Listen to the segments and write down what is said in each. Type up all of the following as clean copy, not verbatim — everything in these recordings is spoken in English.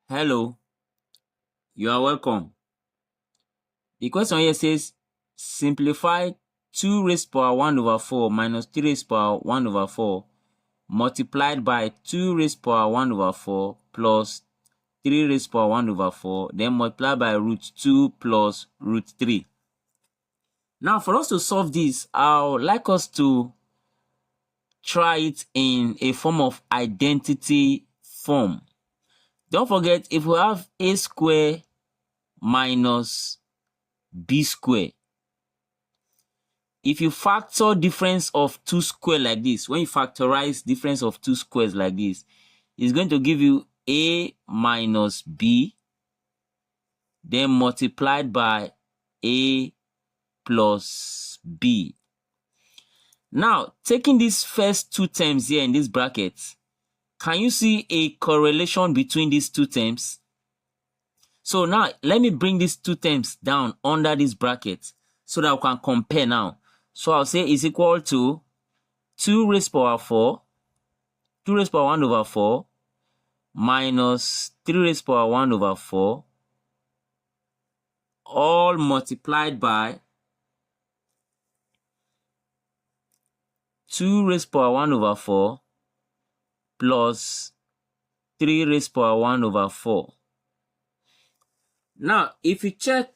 Hello, you are welcome. The question here says simplify 2 raised power 1 over 4 minus 3 raised power 1 over 4 multiplied by 2 raised power 1 over 4 plus 3 raised power 1 over 4, then multiplied by root 2 plus root 3. Now, for us to solve this, I would like us to try it in a form of identity form. Don't forget, if we have a square minus b square, if you factor difference of two squares like this, when you factorize difference of two squares like this, it's going to give you a minus b, then multiplied by a plus b. Now, taking these first two terms here in this bracket, can you see a correlation between these two terms? So now, let me bring these two terms down under this bracket so that we can compare now. So I'll say is equal to 2 raised power 4, 2 raised power 1 over 4, minus 3 raised power 1 over 4, all multiplied by 2 raised power 1 over 4 plus 3 raised power 1 over 4. Now, if you check,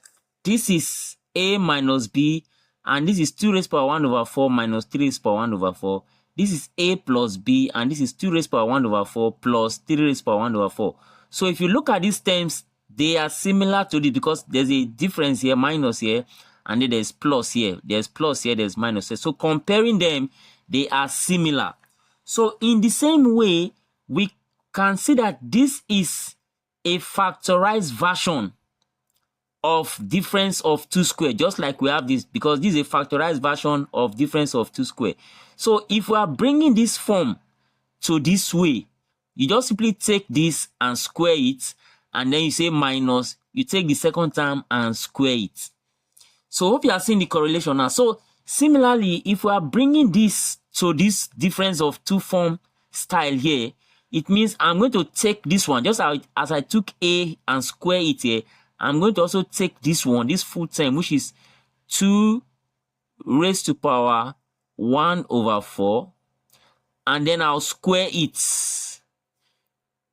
this is a minus b, and this is 2 raised power 1 over 4 minus 3 raised power 1 over 4. This is a plus b, and this is 2 raised power 1 over 4 plus 3 raised power 1 over 4. So if you look at these terms, they are similar to this because there's a difference here, minus here, and then there's plus here. There's plus here, there's minus here. So comparing them, they are similar. So in the same way, we can see that this is a factorized version of difference of 2 square, just like we have this, because this is a factorized version of difference of 2 square. So if we are bringing this form to this way, you just simply take this and square it, and then you say minus, you take the second term and square it. So hope you are seeing the correlation now. So similarly, if we are bringing this to this difference of 2 form style here, it means I'm going to take this one, just as I took a and square it here, I'm going to also take this one, this full term, which is 2 raised to power 1 over 4, and then I'll square it,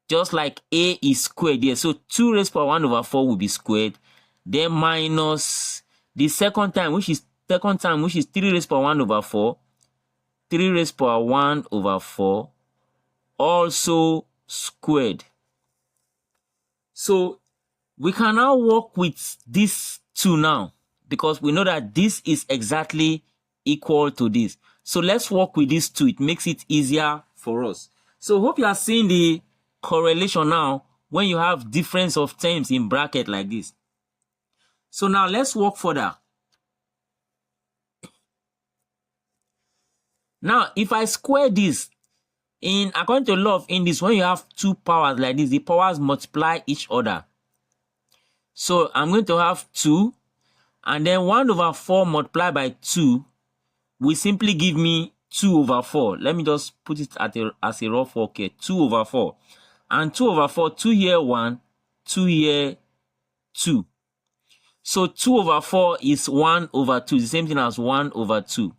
just like a is squared here. So 2 raised to power 1 over 4 will be squared, then minus the second time, which is 3 raised to power 1 over 4, 3 raised to power 1 over 4, also squared. So we can now work with these two now, because we know that this is exactly equal to this. So let's work with these two. It makes it easier for us. So hope you are seeing the correlation now when you have difference of terms in bracket like this. So now let's work further. Now, if I square this, according to law of index, when you have two powers like this, the powers multiply each other. So I'm going to have 2, and then 1 over 4 multiplied by 2 will simply give me 2 over 4. Let me just put it as a rough work here. 2 over 4. And 2 over 4, 2 here 1, 2 here 2. So 2 over 4 is 1 over 2. The same thing as 1 over 2.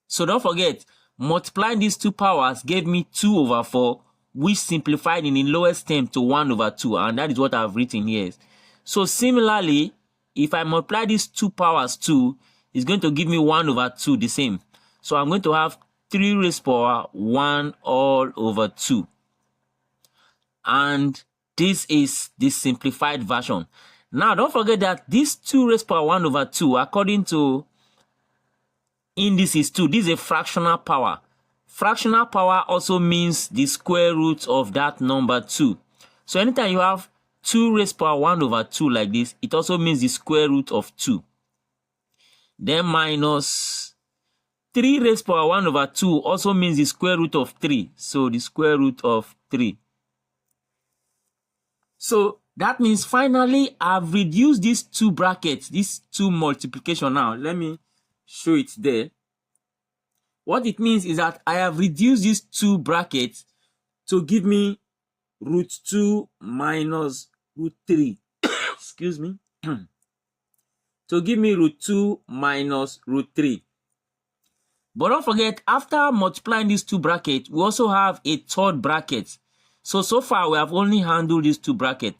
So don't forget, multiplying these two powers gave me 2 over 4, which simplified in the lowest term to 1 over 2, and that is what I've written here. So similarly, if I multiply these two powers 2, it's going to give me 1 over 2, the same. So I'm going to have 3 raised to power 1 all over 2. And this is the simplified version. Now, don't forget that this 2 raised to power 1 over 2, according to indices 2, this is a fractional power. Fractional power also means the square root of that number 2. So anytime you have 2 raised to power 1 over 2 like this, it also means the square root of 2. Then minus 3 raised to power 1 over 2 also means the square root of 3. So the square root of 3. So that means finally I've reduced these two brackets, these two multiplication now. Let me show it there. What it means is that I have reduced these two brackets to give me root 2 minus root 3. Excuse me. To give me root 2 minus root 3. But don't forget, after multiplying these two brackets, we also have a third bracket. So far, we have only handled these two brackets.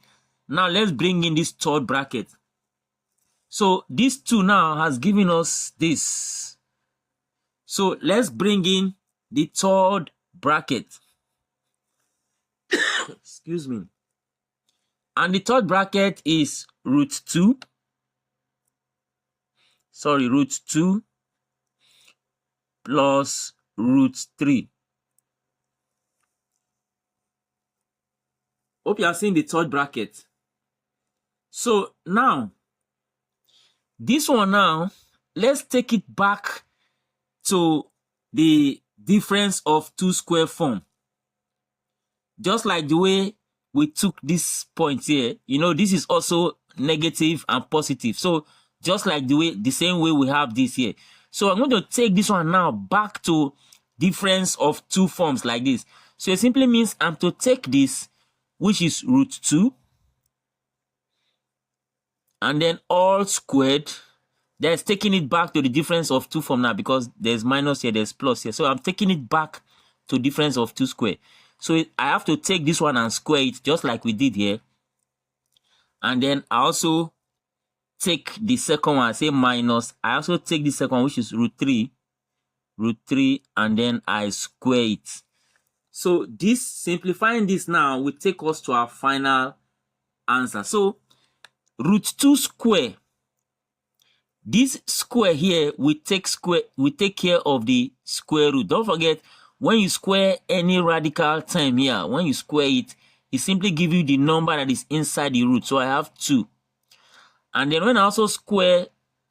Now, let's bring in this third bracket. So, this 2 now has given us this. So, let's bring in the third bracket. Excuse me. And the third bracket is root 2. Sorry, root 2 plus root 3. Hope you are seeing the third bracket. So now, this one now, let's take it back to the difference of two square form. Just like the way we took this point here, you know, this is also negative and positive. So just like the same way we have this here. So I'm going to take this one now back to difference of two forms like this. So it simply means I'm to take this, which is root 2, and then all squared. That's taking it back to the difference of two form now, because there's minus here, there's plus here. So I'm taking it back to difference of 2 squared. So I have to take this one and square it just like we did here. And then I also take the second one, I say minus. I also take the second one, which is root 3, and then I square it. So this, simplifying this now, will take us to our final answer. So root 2 square, this square here, we take care of the square root. Don't forget, when you square any radical term here, when you square it, it simply gives you the number that is inside the root. So I have 2. And then when I also square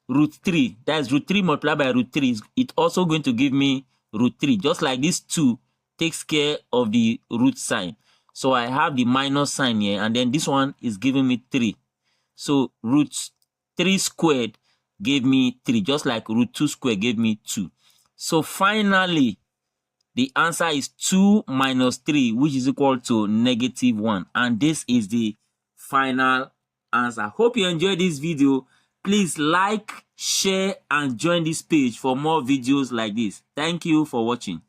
root 3, that's root 3 multiplied by root 3, it's also going to give me root 3. Just like this 2 takes care of the root sign. So I have the minus sign here, and then this one is giving me 3. So root 3 squared gave me 3, just like root 2 squared gave me 2. So finally, the answer is 2 minus 3, which is equal to -1. And this is the final answer. Hope you enjoyed this video. Please like, share, and join this page for more videos like this. Thank you for watching.